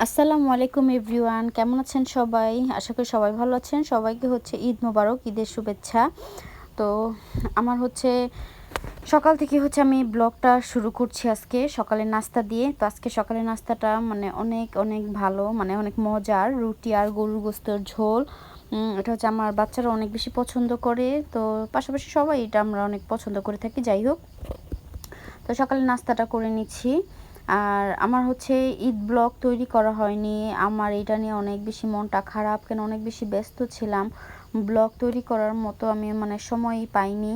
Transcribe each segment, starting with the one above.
আসসালামু আলাইকুম এভরিওয়ান, কেমন আছেন সবাই? আশা করি সবাই ভালো আছেন। সবাইকে হচ্ছে ঈদ মোবারক, ঈদের শুভেচ্ছা। তো আমার হচ্ছে সকাল থেকে হচ্ছে আমি ব্লগটা শুরু করছি আজকে সকালের নাস্তা দিয়ে। তো আজকে সকালের নাস্তাটা মানে অনেক অনেক ভালো, মানে অনেক মজার। রুটি আর গরুর গোশতের ঝোল। এটা হচ্ছে আমার বাচ্চারা অনেক বেশি পছন্দ করে। তো পাশাপাশি সবাই এটা আমরা অনেক পছন্দ করে থাকি। যাই হোক, তো সকালে নাস্তাটা করে নিচ্ছি। আর আমার হচ্ছে ঈদ ব্লগ তৈরি করা হয়নি। আমার এটা নিয়ে অনেক বেশি মনটা খারাপ, কেন অনেক বেশি ব্যস্ত ছিলাম। ব্লগ তৈরি করার মতো আমি মানে সময়ই পাইনি।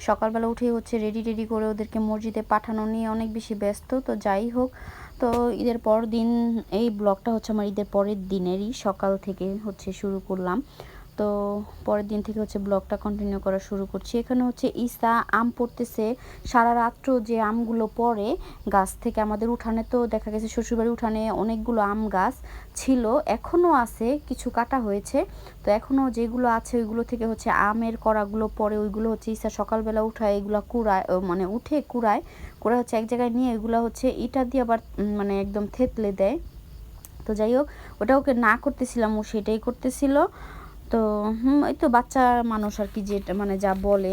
সকালবেলা উঠেই হচ্ছে রেডি করে ওদেরকে মসজিদে পাঠানো নিয়ে অনেক বেশি ব্যস্ত। তো যাই হোক, তো ঈদের পর দিন এই ব্লগটা হচ্ছে আমার ঈদের পরের দিনেরই সকাল থেকে হচ্ছে শুরু করলাম। তো পরের দিন থেকে হচ্ছে ব্লগটা কন্টিনিউ করা শুরু করছি। এখানে হচ্ছে ঈসা আম পড়তেছে। সারা রাত্র যে আমগুলো পড়ে গাছ থেকে আমাদের উঠানে, তো দেখা গেছে শ্বশুরবাড়ির উঠানে অনেকগুলো আম গাছ ছিল, এখনও আছে, কিছু কাটা হয়েছে। তো এখনও যেগুলো আছে ওইগুলো থেকে হচ্ছে আমের কড়াগুলো পড়ে, ওইগুলো হচ্ছে ঈসা সকালবেলা উঠায় এগুলো কুড়ায়, মানে উঠে কুড়ায় হচ্ছে এক জায়গায় নিয়ে এগুলো হচ্ছে ইটা দিয়ে আবার মানে একদম থেতলে দেয়। তো যাই হোক, ওটা ওকে না করতেছিলাম, ও সেটাই করতেছিল। তো এই তো বাচ্চা মানুষ আর কি, যেটা মানে যা বলে,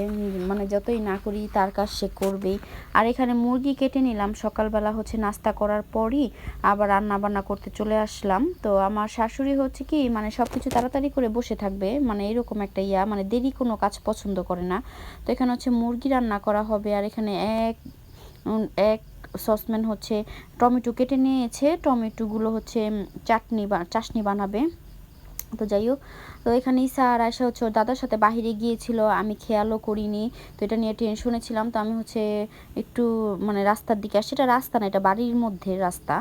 মানে যতই না করি তার কাজ সে করবেই। আর এখানে মুরগি কেটে নিলাম সকালবেলা হচ্ছে নাস্তা করার পরই, আবার রান্না বান্না করতে চলে আসলাম। তো আমার শাশুড়ি হচ্ছে কি মানে সব কিছু তাড়াতাড়ি করে বসে থাকবে, মানে এরকম একটা মানে দেরি কোনো কাজ পছন্দ করে না। তো এখানে হচ্ছে মুরগি রান্না করা হবে। আর এখানে এক এক সসপ্যান হচ্ছে টমেটো কেটে নিয়েছে, টমেটোগুলো হচ্ছে চাশনি বানাবে। তো যাই হোক, তো এখানে ঈসা আর আয়সা হচ্ছে ওর দাদার সাথে বাহিরে গিয়েছিল, আমি খেয়ালও করিনি। তো এটা নিয়ে টেনশনে ছিলাম। তো আমি হচ্ছে একটু মানে রাস্তার দিকে আসছি, এটা রাস্তা না, এটা বাড়ির মধ্যে রাস্তা,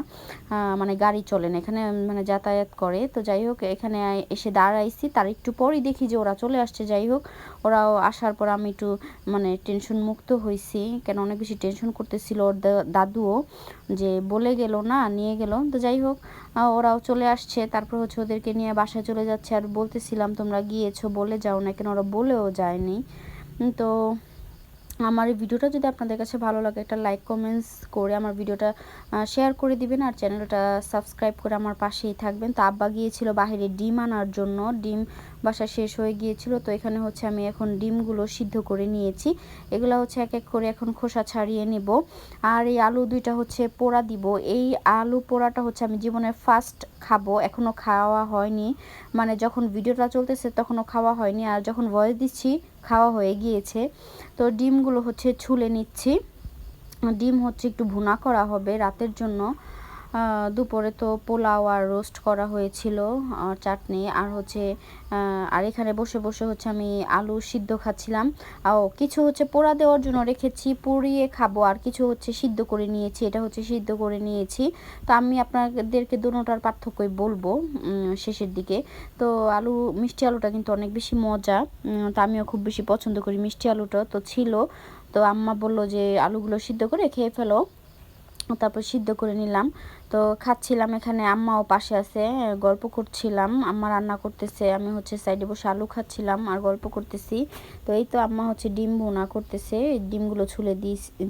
মানে গাড়ি চলে না এখানে, মানে যাতায়াত করে। তো যাই হোক, এখানে এসে দাঁড়াইছি, তার একটু পরই দেখি যে ওরা চলে আসছে। যাই হোক, ওরাও আসার পর আমি একটু মানে টেনশন মুক্ত হয়েছি, কেন অনেক বেশি টেনশন করতেছিল ওর দাদুও, যে বলে গেল না নিয়ে গেল। তো যাই হোক, ওরাও চলে আসছে। তারপর হচ্ছে ওদেরকে নিয়ে বাসায় চলে যাচ্ছে। আর বলতেছিলাম তোমরা গিয়েছো বলে যাও না কেন, ওরা বলেও যায়নি। তো আমার এই ভিডিওটা যদি আপনাদের কাছে ভালো লাগে, একটা লাইক কমেন্টস করে আমার ভিডিওটা শেয়ার করে দিবেন, আর চ্যানেলটা সাবস্ক্রাইব করে আমার পাশেই থাকবেন। তো আব্বা গিয়েছিল বাইরে ডিম আনার জন্য, ডিম বাসা শেষ হয়ে গিয়েছিল। তো এখানে হচ্ছে আমি এখন ডিমগুলো সিদ্ধ করে নিয়েছি, এগুলো হচ্ছে এক এক করে এখন খোসা ছাড়িয়ে নেব। আর এই আলু দুইটা হচ্ছে পোড়া দিব। এই আলু পোড়াটা হচ্ছে আমি জীবনে ফার্স্ট খাবো, এখনও খাওয়া হয়নি। মানে যখন ভিডিওটা চলতেছে তখনও খাওয়া হয়নি, আর যখন ভয়েস দিচ্ছি খাওয়া হয়ে গিয়েছে। তো ডিমগুলো হচ্ছে ছুলে নিচ্ছি। ডিম হচ্ছে একটু ভুনা করা হবে রাতের জন্য। দুপুরে তো পোলাও আর রোস্ট করা হয়েছিল, চাটনি আর হচ্ছে আর এখানে বসে বসে হচ্ছে আমি আলু সিদ্ধ খাচ্ছিলাম। কিছু হচ্ছে পোড়া দেওয়ার জন্য রেখেছি, পুড়িয়ে খাবো, আর কিছু হচ্ছে সিদ্ধ করে নিয়েছি, এটা হচ্ছে সিদ্ধ করে নিয়েছি। তো আমি আপনাদেরকে দুটোটার পার্থক্যই বলবো শেষের দিকে। তো মিষ্টি আলুটা কিন্তু অনেক বেশি মজা, তো আমিও খুব বেশি পছন্দ করি মিষ্টি আলুটা। তো ছিল, তো আম্মা বলল যে আলুগুলো সিদ্ধ করে খেয়ে ফেলো। তারপর সিদ্ধ করে নিলাম, তো খাচ্ছিলাম। এখানে আম্মাও পাশে আছে, গল্প করছিলাম। আম্মা রান্না করতেছে, আমি হচ্ছে সাইডে বসে আলু খাচ্ছিলাম আর গল্প করতেছি। তো এই তো আম্মা হচ্ছে ডিম ভুনা করতেছে, ডিমগুলো ছুলে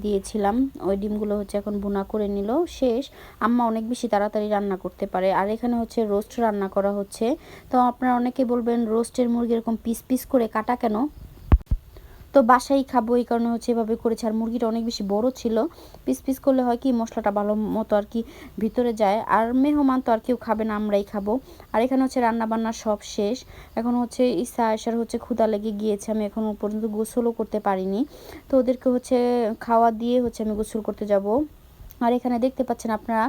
দিয়েছিলাম, ওই ডিমগুলো হচ্ছে এখন ভুনা করে নিল। শেষ। আম্মা অনেক বেশি তাড়াতাড়ি রান্না করতে পারে। আর এখানে হচ্ছে রোস্ট রান্না করা হচ্ছে। তো আপনারা অনেকে বলবেন রোস্টের মুরগি এরকম পিস পিস করে কাটা কেন? তো বাসায় খাবো এই কারণে হচ্ছে এভাবে করেছি। আর মুরগিটা অনেক বেশি বড় ছিল, পিস পিস করলে হয় কি মশলাটা ভালো মতো আর কি ভিতরে যায়। আর মেহমান তো আর কেউ খাবে না, আমরাই খাবো। আর এখানে হচ্ছে রান্না বান্না সব শেষ। এখন হচ্ছে ঈসা আয়েশার হচ্ছে ক্ষুধা লেগে গিয়েছে, আমি এখন পর্যন্ত গোসলও করতে পারিনি। তো ওদেরকে হচ্ছে খাওয়া দিয়ে হচ্ছে আমি গোসল করতে যাব। আর এখানে দেখতে পাচ্ছেন আপনারা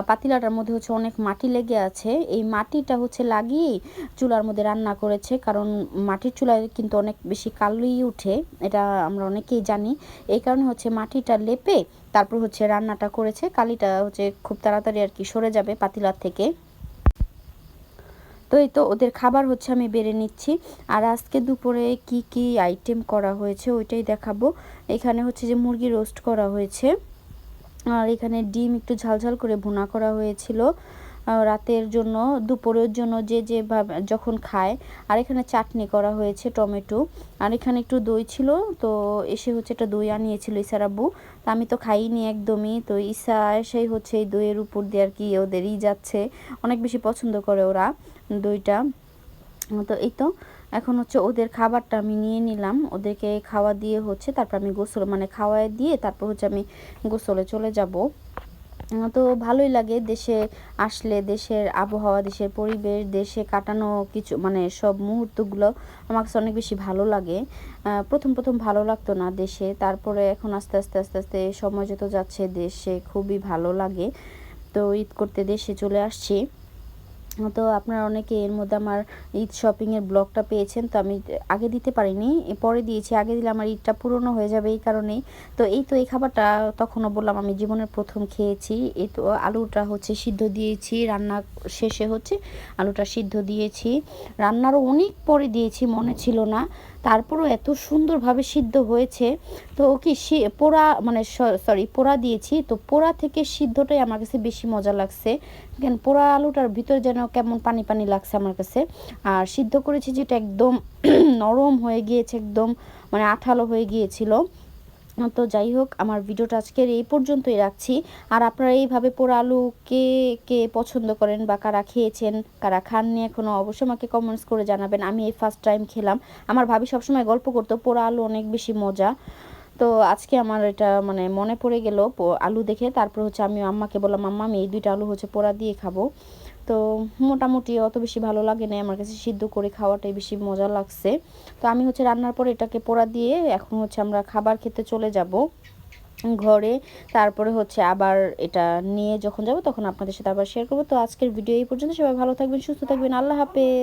পাতিলাটার মধ্যে হচ্ছে অনেক মাটি লেগে আছে, এই মাটিটা হচ্ছে লাগিয়েই চুলার মধ্যে রান্না করেছে, কারণ মাটির চুলায় কিন্তু অনেক বেশি কালি উঠে, এটা আমরা অনেকেই জানি। এই কারণে হচ্ছে মাটিটা লেপে তারপর হচ্ছে রান্নাটা করেছে, কালিটা হচ্ছে খুব তাড়াতাড়ি আর কি সরে যাবে পাতিলার থেকে। তো এই তো ওদের খাবার হচ্ছে আমি বেড়ে নিচ্ছি। আর আজকে দুপুরে কি কি আইটেম করা হয়েছে ওইটাই দেখাবো। এখানে হচ্ছে যে মুরগি রোস্ট করা হয়েছে, আর এখানে ডিম একটু ঝালঝাল করে ভুনা করা হয়েছিল। রাতের জন্য দুপুরের জন্য যে যেভাবে যখন খায়। আর এখানে চাটনি করা হয়েছে টমেটো, আর এখানে একটু দই ছিল, তো এসে হচ্ছে একটা দই আনিয়েছিল ইসার আব্বু। তো আমি তো খাইনি একদমই, তো ইসা এসেই হচ্ছে এই দইয়ের উপর দিয়ে আর কি ওদেরই যাচ্ছে, অনেক বেশি পছন্দ করে ওরা দইটা। তো এই তো এখন হচ্ছে ওদের খাবারটা আমি নিয়ে নিলাম, ওদেরকে খাওয়া দিয়ে হচ্ছে তারপর আমি গোসল মানে খাওয়ায় দিয়ে তারপর হচ্ছে আমি গোসলে চলে যাব। তো ভালোই লাগে দেশে আসলে, দেশের আবহাওয়া, দেশের পরিবেশ, দেশে কাটানো কিছু মানে সব মুহূর্তগুলো আমার কাছে অনেক বেশি ভালো লাগে। প্রথম প্রথম ভালো লাগতো না দেশে, তারপরে এখন আস্তে আস্তে আস্তে আস্তে সময় যত যাচ্ছে দেশে খুবই ভালো লাগে। তো ঈদ করতে দেশে চলে আসছি। তো আপনারা অনেকে এর মধ্যে আমার ঈদ শপিংয়ের ব্লগটা পেয়েছেন, তো আমি আগে দিতে পারিনি, পরে দিয়েছি। আগে দিলে আমার ঈদটা পুরনো হয়ে যাবে এই কারণেই। তো এই তো এই খাবারটা তখনও বললাম আমি জীবনের প্রথম খেয়েছি। এই তো আলুটা হচ্ছে সিদ্ধ দিয়েছি, রান্না শেষে হচ্ছে আলুটা সিদ্ধ দিয়েছি, রান্নারও অনেক পরে দিয়েছি, মনে ছিল না, তারপরও এত সুন্দরভাবে সিদ্ধ হয়েছে। তো কি পোড়া মানে সরি পোড়া দিয়েছি, তো পোড়া থেকে সিদ্ধটাই আমার কাছে বেশি মজা লাগছে। কেন পোড়া আলুটার ভিতরে যেন কেমন পানি পানি লাগছে আমার কাছে, আর সিদ্ধ করেছি যেটা একদম নরম হয়ে গিয়েছে, একদম মানে আঠালো হয়ে গিয়েছিল। তো যাই হোক, আমার ভিডিওটা আজকের এই পর্যন্তই রাখছি। আর আপনারা এইভাবে পোড়া আলু কে কে পছন্দ করেন বা কারা খেয়েছেন, কারা খাননি এখনও, অবশ্যই আমাকে কমেন্টস করে জানাবেন। আমি এই ফার্স্ট টাইম খেলাম। আমার ভাবি সবসময় গল্প করতো পোড়া আলু অনেক বেশি মজা। তো আজকে আমার এটা মানে মনে পড়ে গেল আলু দেখে, তারপর হচ্ছে আমি আম্মাকে বললাম আম্মা আমি এই 2টা আলু হচ্ছে পোড়া দিয়ে খাবো। তো মোটামুটি অত বেশি ভালো লাগে না, আমার কাছে সিদ্ধ করে খাওয়াটাই বেশি মজা লাগছে। তো আমি হচ্ছে রান্নার পরে এটাকে পোড়া দিয়ে এখন হচ্ছে আমরা খাবার খেতে চলে যাব ঘরে। তারপরে হচ্ছে আবার এটা নিয়ে যখন যাব তখন আপনাদের সাথে আবার শেয়ার করবো। তো আজকের ভিডিও এই পর্যন্ত, সবাই ভালো থাকবেন, সুস্থ থাকবেন, আল্লাহ হাফেজ।